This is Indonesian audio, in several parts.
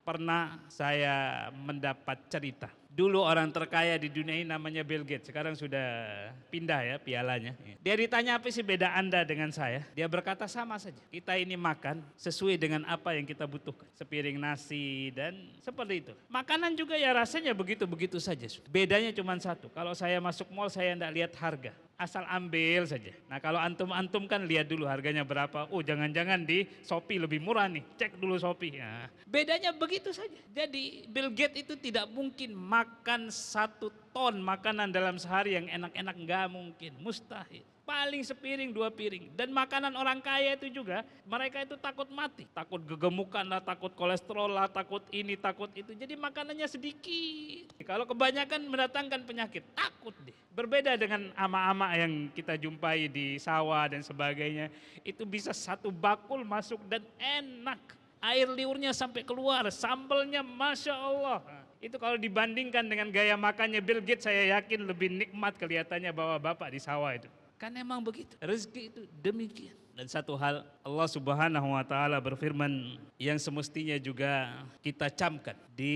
pernah saya mendapat cerita. Dulu orang terkaya di dunia ini namanya Bill Gates, sekarang sudah pindah ya pialanya. Dia ditanya apa sih beda Anda dengan saya? Dia berkata sama saja, kita ini makan sesuai dengan apa yang kita butuhkan. Sepiring nasi dan seperti itu. Makanan juga ya rasanya begitu-begitu saja. Bedanya cuma satu, kalau saya masuk mall saya tidak lihat harga. Asal ambil saja. Nah kalau antum-antum kan lihat dulu harganya berapa. Oh jangan-jangan di Shopee lebih murah nih. Cek dulu Shopee. Nah, bedanya begitu saja. Jadi Bill Gates itu tidak mungkin makan 1 ton makanan dalam sehari yang enak-enak. Nggak mungkin. Mustahil. Paling sepiring 2 piring. Dan makanan orang kaya itu juga mereka itu takut mati. Takut gegemukan lah, takut kolesterol lah, takut ini, takut itu. Jadi makanannya sedikit. Kalau kebanyakan mendatangkan penyakit, takut deh. Berbeda dengan ama-ama yang kita jumpai di sawah dan sebagainya. Itu bisa 1 bakul masuk dan enak. Air liurnya sampai keluar, sambalnya Masya Allah. Itu kalau dibandingkan dengan gaya makannya Bill Gates, saya yakin lebih nikmat kelihatannya bahwa bapak di sawah itu. Kan emang begitu, rezeki itu demikian. Dan satu hal, Allah Subhanahu wa taala berfirman yang semestinya juga kita camkan di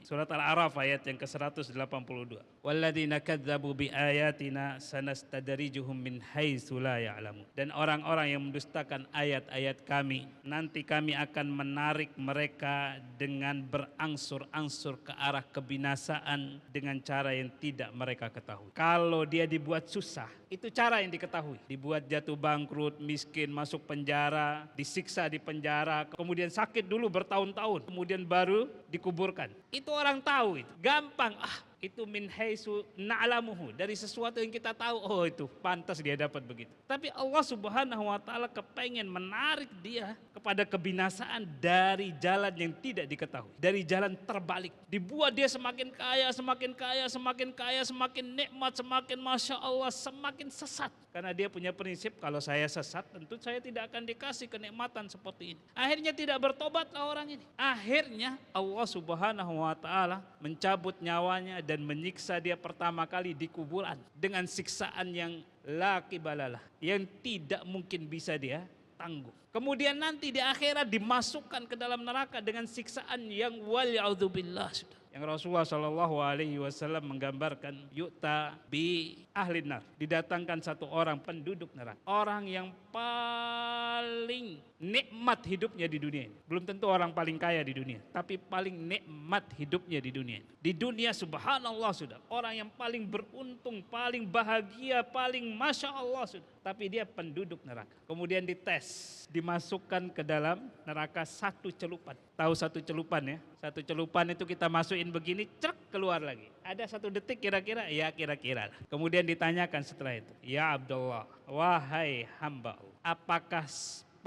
surat Al-A'raf ayat yang ke-182. Walladzina kadzdzabu biayatina sanastadrijuhum min haitsu la ya'lamun. Dan orang-orang yang mendustakan ayat-ayat kami, nanti kami akan menarik mereka dengan berangsur-angsur ke arah kebinasaan dengan cara yang tidak mereka ketahui. Kalau dia dibuat susah, itu cara yang diketahui. Dibuat jatuh bangkrut, miskin, masuk penjara, disiksa di penjara, kemudian sakit dulu bertahun-tahun, kemudian baru dikuburkan. Itu orang tahu itu. Gampang, itu min haitsu na'lamuhu, dari sesuatu yang kita tahu, oh itu pantas dia dapat begitu. Tapi Allah Subhanahu wa taala kepengen menarik dia kepada kebinasaan dari jalan yang tidak diketahui, dari jalan terbalik. Dibuat dia semakin kaya, semakin kaya, semakin kaya, semakin nikmat, semakin Masya Allah, semakin sesat. Karena dia punya prinsip, kalau saya sesat tentu saya tidak akan dikasih kenikmatan seperti ini. Akhirnya tidak bertobatlah orang ini. Akhirnya Allah Subhanahu wa taala mencabut nyawanya dan menyiksa dia pertama kali di kuburan dengan siksaan yang la qibalalah, yang tidak mungkin bisa dia tanggung. Kemudian nanti di akhirat dimasukkan ke dalam neraka dengan siksaan yang wal'adzubillah. Yang Rasulullah SAW menggambarkan yu'ta bi ahli nar, didatangkan satu orang penduduk neraka, orang yang paling nikmat hidupnya di dunia ini. Belum tentu orang paling kaya di dunia, tapi paling nikmat hidupnya di dunia ini. Di dunia subhanallah sudah, orang yang paling beruntung, paling bahagia, paling Masya Allah sudah. Tapi dia penduduk neraka. Kemudian dites, dimasukkan ke dalam neraka 1 celupan. Tahu 1 celupan ya? 1 celupan itu kita masukin begini, cerk keluar lagi. Ada 1 detik kira-kira? Ya kira-kira. Kemudian ditanyakan setelah itu, ya Abdullah, wahai hamba Allah, apakah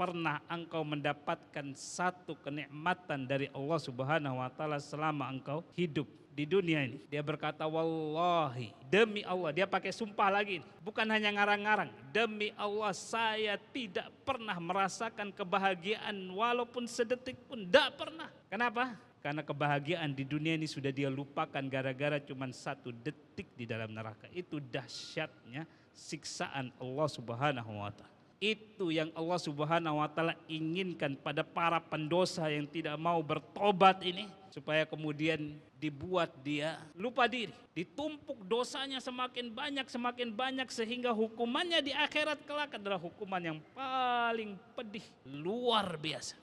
pernah engkau mendapatkan 1 kenikmatan dari Allah Subhanahu wa taala selama engkau hidup di dunia ini? Dia berkata, wallahi, demi Allah, dia pakai sumpah lagi, bukan hanya ngarang-ngarang, demi Allah saya tidak pernah merasakan kebahagiaan walaupun sedetik pun, tidak pernah. Kenapa? Karena kebahagiaan di dunia ini sudah dia lupakan gara-gara cuma 1 detik di dalam neraka. Itu dahsyatnya siksaan Allah Subhanahu wa taala. Itu yang Allah Subhanahu wa taala inginkan pada para pendosa yang tidak mau bertobat ini, supaya kemudian dibuat dia lupa diri, ditumpuk dosanya semakin banyak sehingga hukumannya di akhirat kelak adalah hukuman yang paling pedih, luar biasa.